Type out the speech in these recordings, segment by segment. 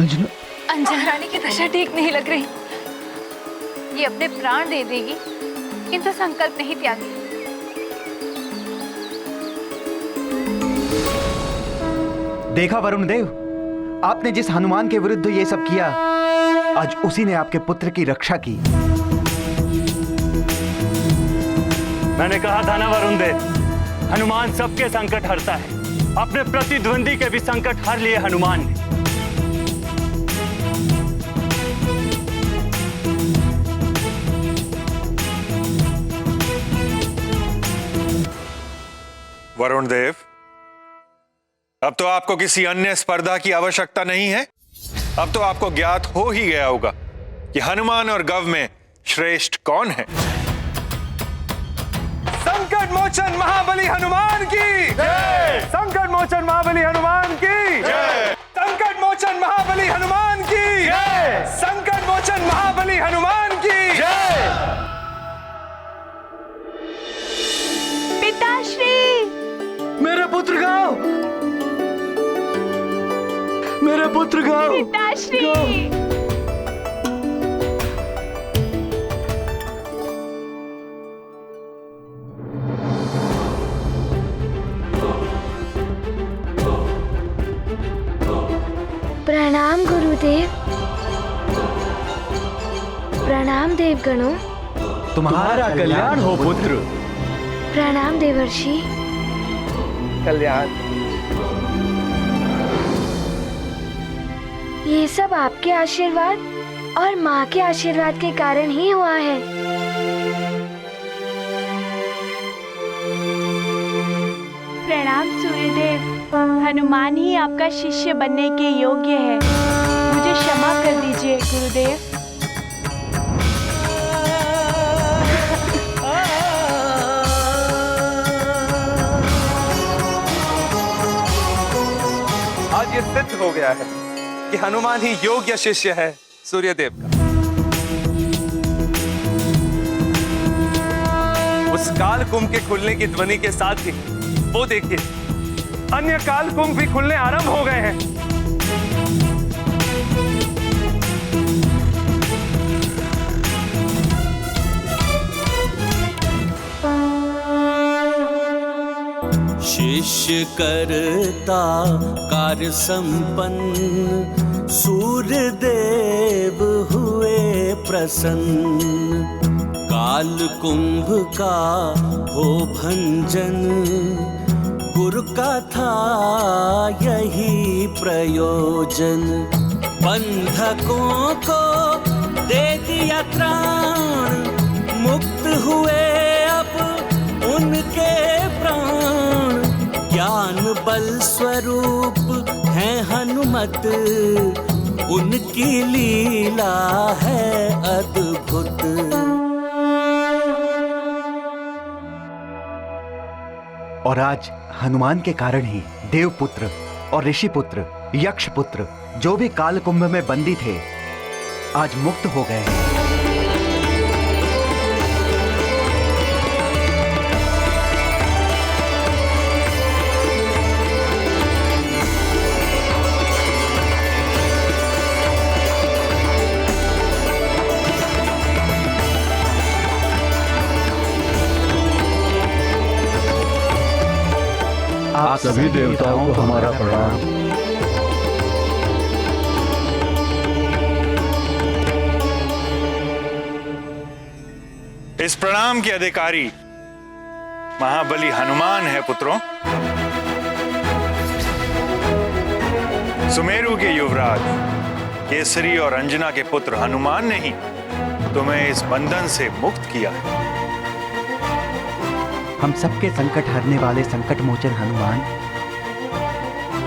अंजना, अंजना रानी की दशा ठीक नहीं लग रही। ये अपने प्राण दे देगी किंतु संकल्प नहीं त्यागी। देखा वरुण देव, आपने जिस हनुमान के विरुद्ध ये सब किया, आज उसी ने आपके पुत्र की रक्षा की। मैंने कहा था ना वरुण देव, हनुमान सबके संकट हरता है। अपने प्रतिद्वंदी के भी संकट हर लिए हनुमान ने। वरुण देव, अब तो आपको किसी अन्य स्पर्धा की आवश्यकता नहीं है। अब तो आपको ज्ञात हो ही गया होगा कि हनुमान और गव में श्रेष्ठ कौन है। संकट मोचन महाबली हनुमान की जय। संकट मोचन महाबली हनुमान की जय। संकट मोचन महाबली हनुमान की जय। संकट मोचन महाबली हनुमान की जय। पिताश्री, मेरे पुत्र गाओ, मेरे पुत्र गाओ, पिताश्री। प्रणाम गुरुदेव। प्रणाम देवगणों। तुम्हारा कल्याण हो पुत्र। प्रणाम देवर्षि। कल्याण। ये सब आपके आशीर्वाद और माँ के आशीर्वाद के कारण ही हुआ है। प्रणाम सूर्यदेव। हनुमान ही आपका शिष्य बनने के योग्य है। मुझे क्षमा कर दीजिए गुरुदेव। आज ये सिद्ध हो गया है कि हनुमान ही योग्य शिष्य है सूर्यदेव का। उस काल कुंभ के खुलने की ध्वनि के साथ ही वो देखिए, अन्य काल कुंभ भी खुलने आरंभ हो गए हैं। शिष्य करता कार्य संपन्न, सूर्य देव हुए प्रसन्न। काल कुंभ का हो भंजन, गुरु का था यही प्रयोजन। बंधकों को दे दिया त्राण, मुक्त हुए अब उनके प्राण। ज्ञान बल स्वरूप है हनुमत, उनकी लीला है अद्भुत। और आज हनुमान के कारण ही देवपुत्र और ऋषिपुत्र, यक्षपुत्र जो भी काल कुंभ में बंदी थे, आज मुक्त हो गए हैं। आप सभी देवताओं को हमारा प्रणाम। इस प्रणाम के अधिकारी महाबली हनुमान है पुत्रों। सुमेरु के युवराज केसरी और अंजना के पुत्र हनुमान ने ही तुम्हें इस बंधन से मुक्त किया है। हम सबके संकट हरने वाले संकट मोचन हनुमान,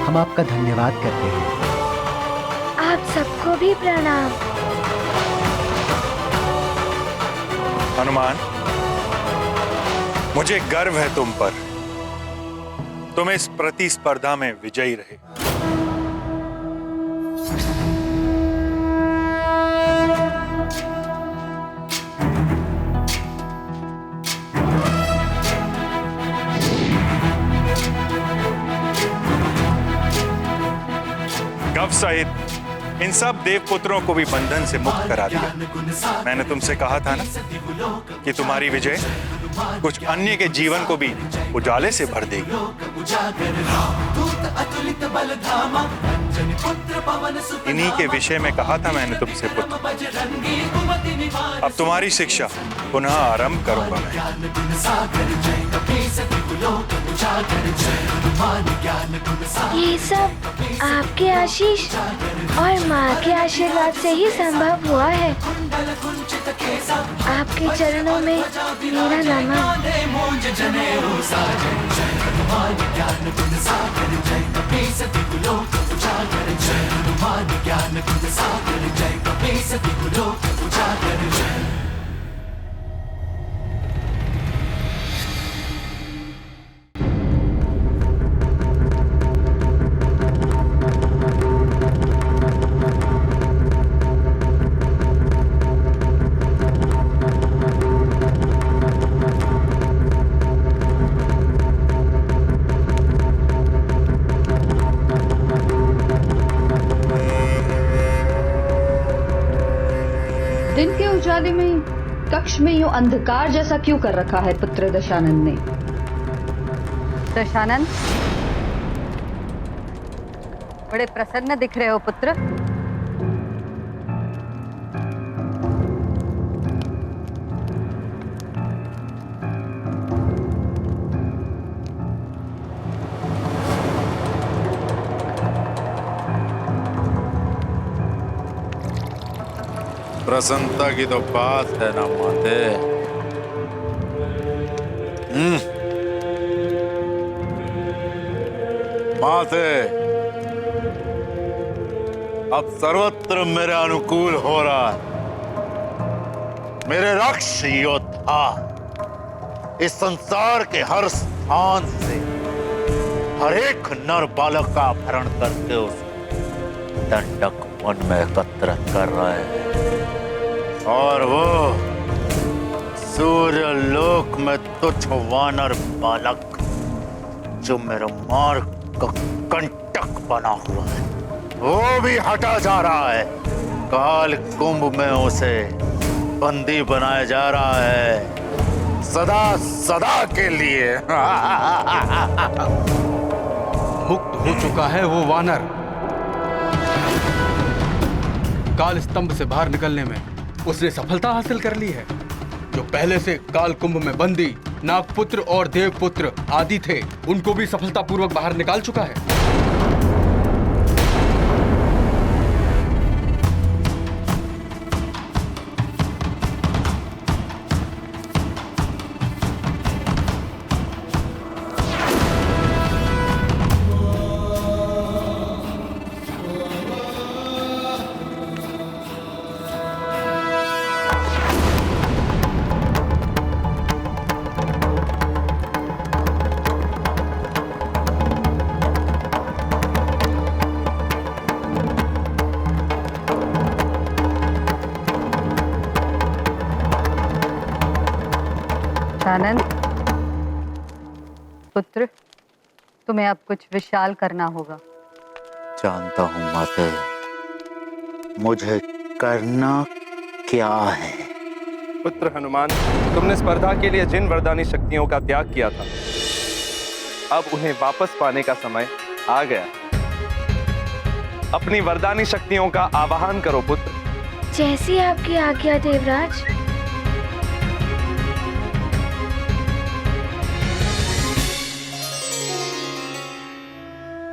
हम आपका धन्यवाद करते हैं। आप सबको भी प्रणाम। हनुमान, मुझे गर्व है तुम पर। तुम इस प्रतिस्पर्धा में विजयी रहे। गव सहित इन सब देवपुत्रों को भी बंधन से मुक्त करा दिया। मैंने तुमसे कहा था ना कि तुम्हारी विजय कुछ अन्य के जीवन को भी उजाले से भर देगी। इन्हीं के विषय में कहा था मैंने तुमसे पुत्र। अब तुम्हारी शिक्षा पुनः आरंभ करूंगा मैं। ये सब आपके आशीष और माँ के आशीर्वाद से ही संभव हुआ है। आपके चरणों में मेरा नमन। दिन के उजाले में कक्ष में यूं अंधकार जैसा क्यों कर रखा है पुत्र दशानन ने? दशानन, बड़े प्रसन्न दिख रहे हो पुत्र। प्रसन्नता की तो बात है ना माते। माते, अब सर्वत्र मेरे अनुकूल हो रहा है। मेरे रक्ष योद्धा इस संसार के हर स्थान से हर एक नर बालक का अपहरण करके उस दंडक वन में एकत्र कर रहे हैं। और वो सूर्य लोक में तुच्छ वानर बालक जो मेरे मार्ग का कंटक बना हुआ है, वो भी हटा जा रहा है। काल कुंभ में उसे बंदी बनाया जा रहा है, सदा सदा के लिए। मुक्त हो चुका है वो वानर। काल स्तंभ से बाहर निकलने में उसने सफलता हासिल कर ली है। जो पहले से काल कुंभ में बंदी नागपुत्र और देवपुत्र आदि थे, उनको भी सफलतापूर्वक बाहर निकाल चुका है। दशानन पुत्र, तुम्हें अब कुछ विशाल करना होगा। जानता हूं माते, मुझे करना क्या है। पुत्र हनुमान, तुमने स्पर्धा के लिए जिन वरदानी शक्तियों का त्याग किया था, अब उन्हें वापस पाने का समय आ गया। अपनी वरदानी शक्तियों का आवाहन करो पुत्र। जैसी आपकी आज्ञा देवराज।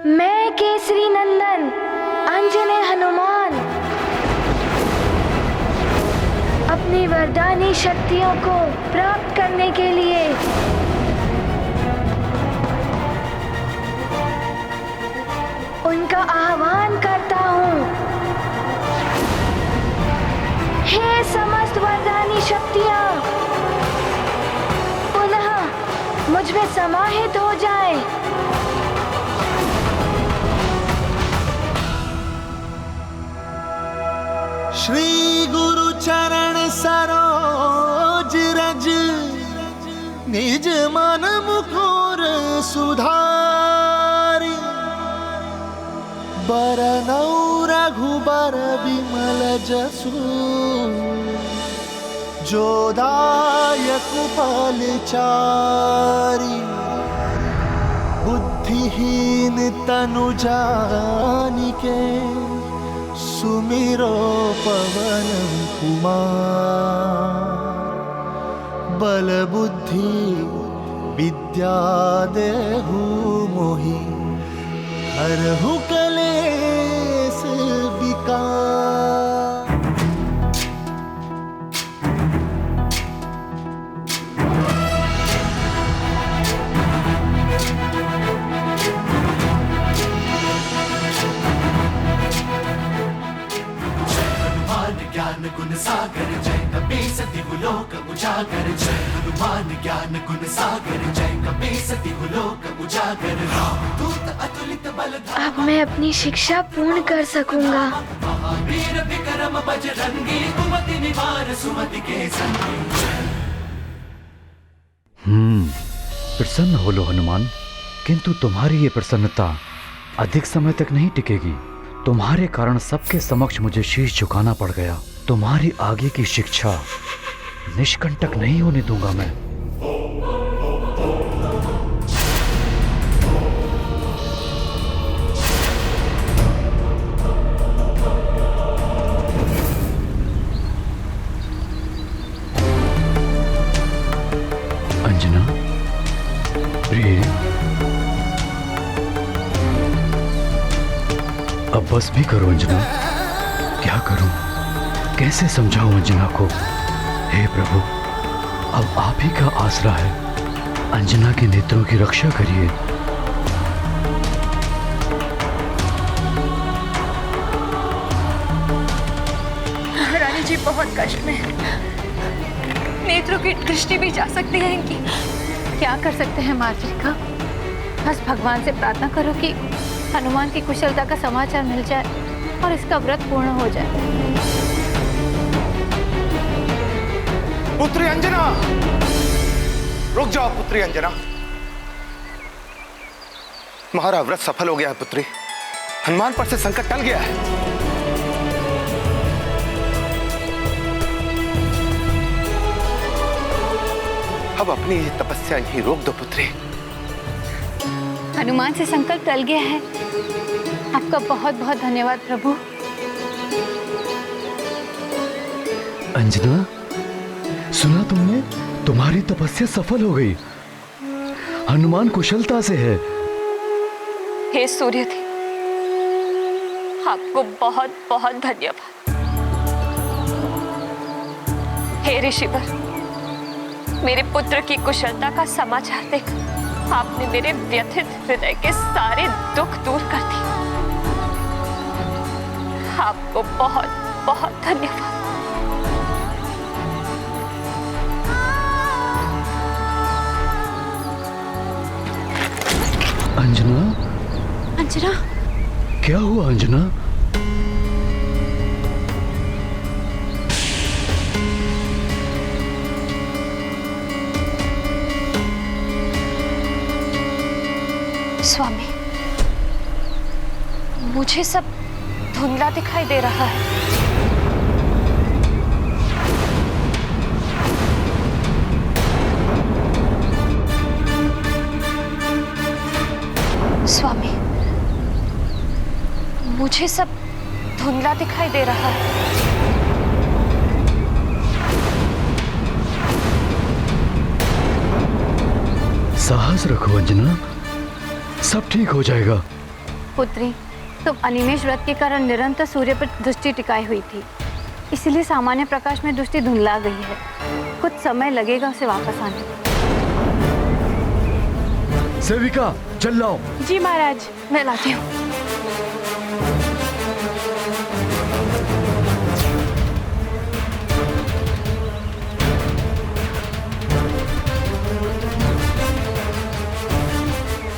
मैं केसरी नंदन अंजने हनुमान अपनी वरदानी शक्तियों को प्राप्त करने के लिए उनका आह्वान करता हूँ। हे समस्त वरदानी शक्तियाँ, पुनः मुझ में समाहित हो जाएं। श्री गुरु चरण सरोज रज निज मन मुकुर सुधारी बरनौ रघुबर रघुबर विमल जसु जोदायक फलचारी बुद्धिहीन तनु जानिके सुमिरो पवन कुमार बल बुद्धि विद्या देहु मोहि हरहु कलेस विकार। ज्ञान गुण सागर जय कपीस तिहुलोक उजागर जय हनुमान ज्ञान गुण सागर जय कपीस तिहुलोक उजागर दूत अतुलित बल अब मैं अपनी शिक्षा पूर्ण कर सकूंगा। वीर विक्रम बजरंगी कुमति निवार सुमति के संगी। प्रसन्न हो लो हनुमान, किंतु तुम्हारी ये प्रसन्नता अधिक समय तक नहीं टिकेगी। तुम्हारे कारण सबके समक्ष मुझे शीश झुकाना पड़ गया। तुम्हारी आगे की शिक्षा निष्कंटक नहीं होने दूंगा मैं। अंजना, प्रिय, अब बस भी करो अंजना। क्या करूं, कैसे समझाऊं अंजना को? हे प्रभु, अब आप ही का आसरा है। अंजना के नेत्रों की रक्षा करिए। रानी जी बहुत कष्ट में है। नेत्रों की दृष्टि भी जा सकती है इनकी। क्या कर सकते हैं मार्जिका? बस भगवान से प्रार्थना करो कि हनुमान की कुशलता का समाचार मिल जाए और इसका व्रत पूर्ण हो जाए। पुत्री अंजना, रुक जाओ पुत्री अंजना। तुम्हारा व्रत सफल हो गया है पुत्री। हनुमान पर से संकट टल गया है। अब अपनी ये तपस्या यहीं रोक दो पुत्री। हनुमान से संकल्प टल गया है। आपका बहुत बहुत धन्यवाद प्रभु। अंजना, सुना तुमने? तुम्हारी तपस्या सफल हो गई। हनुमान कुशलता से है। हे सूर्यदेव, आपको बहुत बहुत धन्यवाद। हे ऋषिवर, मेरे पुत्र की कुशलता का समाचार देकर आपने मेरे व्यथित हृदय के सारे दुख दूर कर दिए। आपको बहुत बहुत धन्यवाद। अंजना, अंजना, क्या हुआ अंजना? स्वामी, मुझे सब धुंधला दिखाई दे रहा है। स्वामी, मुझे सब धुंधला दिखाई दे रहा है। साहस रखो अंजना, सब ठीक हो जाएगा। पुत्री, तुम अनिमेष व्रत के कारण निरंतर सूर्य पर दृष्टि टिकाई हुई थी, इसलिए सामान्य प्रकाश में दृष्टि धुंधला गई है। कुछ समय लगेगा उसे वापस आने। सेविका, चल लाओ। जी महाराज। मैं लाती हूँ।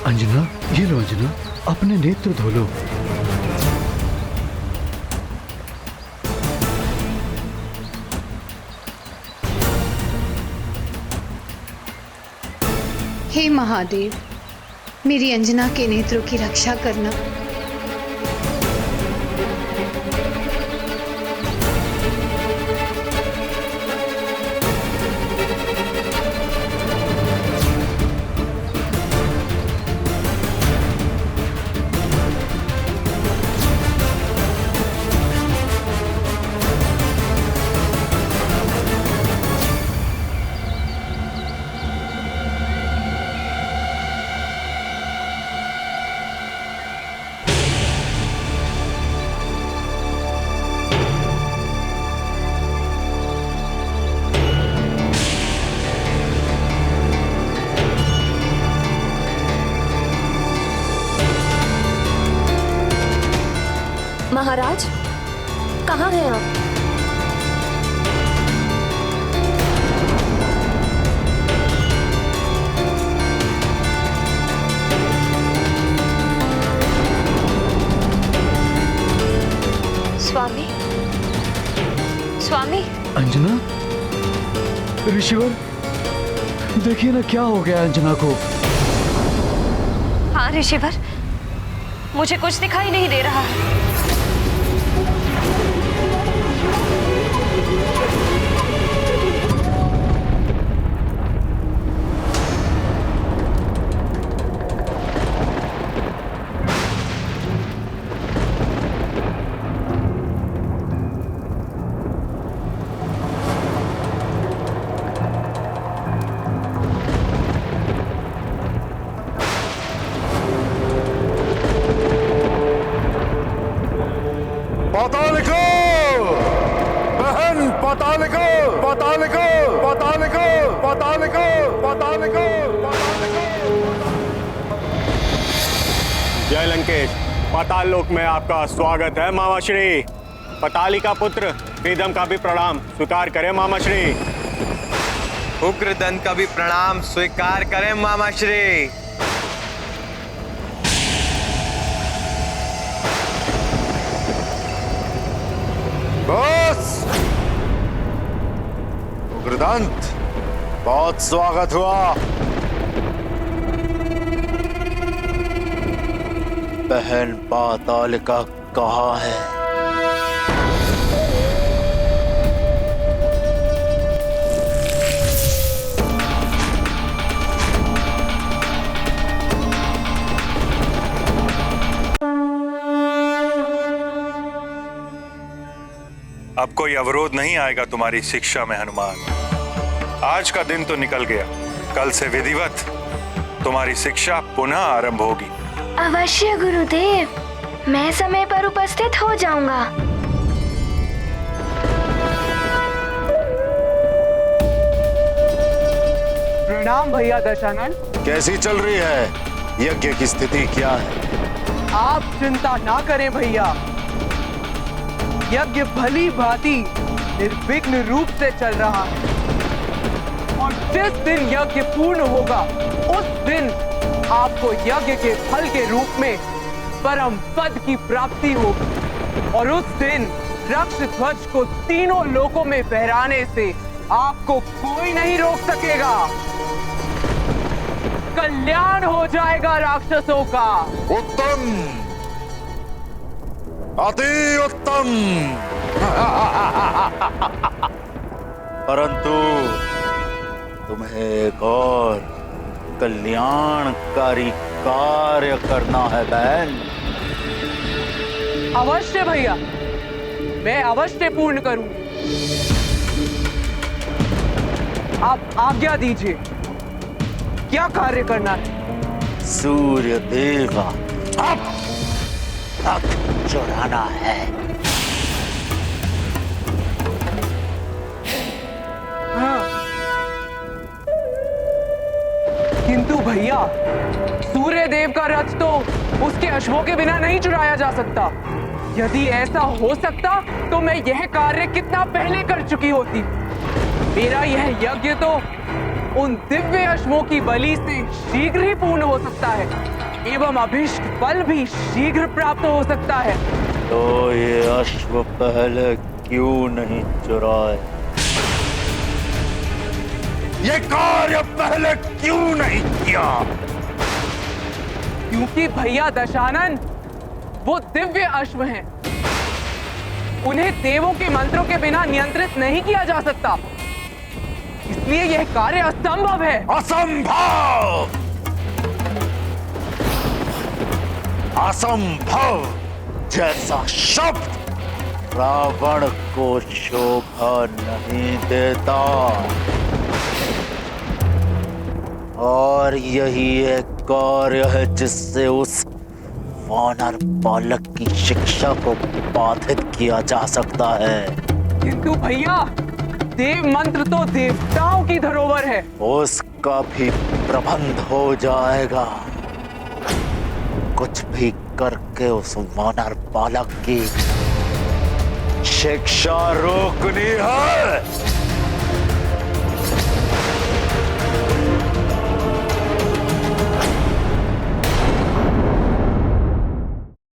अंजना, ये लो अंजना, अपने नेत्र धो लो। हे महादेव, मेरी अंजना के नेत्रों की रक्षा करना। महाराज, कहाँ हैं आप? स्वामी, स्वामी। अंजना, ऋषिवर, देखिए ना क्या हो गया अंजना को। हाँ ऋषिवर, मुझे कुछ दिखाई नहीं दे रहा है। पातालिको, बहन पातालिको, पातालिको, पातालिको, पातालिको, पातालिको, पातालिको। जय लंकेश, पाताल लोक में आपका स्वागत है मामा श्री। पताली का पुत्र प्रीतम का भी प्रणाम स्वीकार करें मामा श्री। उग्रदंत का भी प्रणाम स्वीकार करें मामा श्री। बस उग्रदंत, बहुत स्वागत हुआ। बहन पातालिका कहाँ है? अब कोई अवरोध नहीं आएगा तुम्हारी शिक्षा में हनुमान। आज का दिन तो निकल गया, कल से विधिवत तुम्हारी शिक्षा पुनः आरंभ होगी। अवश्य गुरुदेव, मैं समय पर उपस्थित हो जाऊंगा। प्रणाम भैया दशानन। कैसी चल रही है यज्ञ की स्थिति, क्या है? आप चिंता ना करें भैया, यज्ञ भली भांति निर्विघ्न रूप से चल रहा है और जिस दिन यज्ञ पूर्ण होगा उस दिन आपको यज्ञ के फल के रूप में परम पद की प्राप्ति होगी और उस दिन रक्ष ध्वज को तीनों लोकों में फहराने से आपको कोई नहीं रोक सकेगा। कल्याण हो जाएगा राक्षसों का। उत्तम, अति उत्तम। परंतु तुम्हें एक और कल्याणकारी कार्य करना है बहन। अवश्य भैया, मैं अवश्य पूर्ण करूंगी। आप आज्ञा दीजिए, क्या कार्य करना है? सूर्य देव का रथ चुराना है। हाँ। किंतु भैया, सूर्य देव का रथ तो उसके अश्वों के बिना नहीं चुराया जा सकता। यदि ऐसा हो सकता तो मैं यह कार्य कितना पहले कर चुकी होती। मेरा यह यज्ञ तो उन दिव्य अश्वों की बलि से शीघ्र ही पूर्ण हो सकता है एवं अभीष्ट फल भी शीघ्र प्राप्त हो सकता है। तो ये अश्व पहले क्यों नहीं चुराए? ये कार्य पहले क्यों नहीं किया? क्योंकि भैया दशानन, वो दिव्य अश्व हैं। उन्हें देवों के मंत्रों के बिना नियंत्रित नहीं किया जा सकता, इसलिए यह कार्य असंभव है। असंभव, असंभव जैसा शब्द रावण को शोभा नहीं देता। और यही एक कार्य है जिससे उस वानर बालक की शिक्षा को बाधित किया जा सकता है। किंतु भैया, देव मंत्र तो देवताओं की धरोहर है। उसका भी प्रबंध हो जाएगा। कुछ भी करके उस वानर बालक की शिक्षा रोकनी है।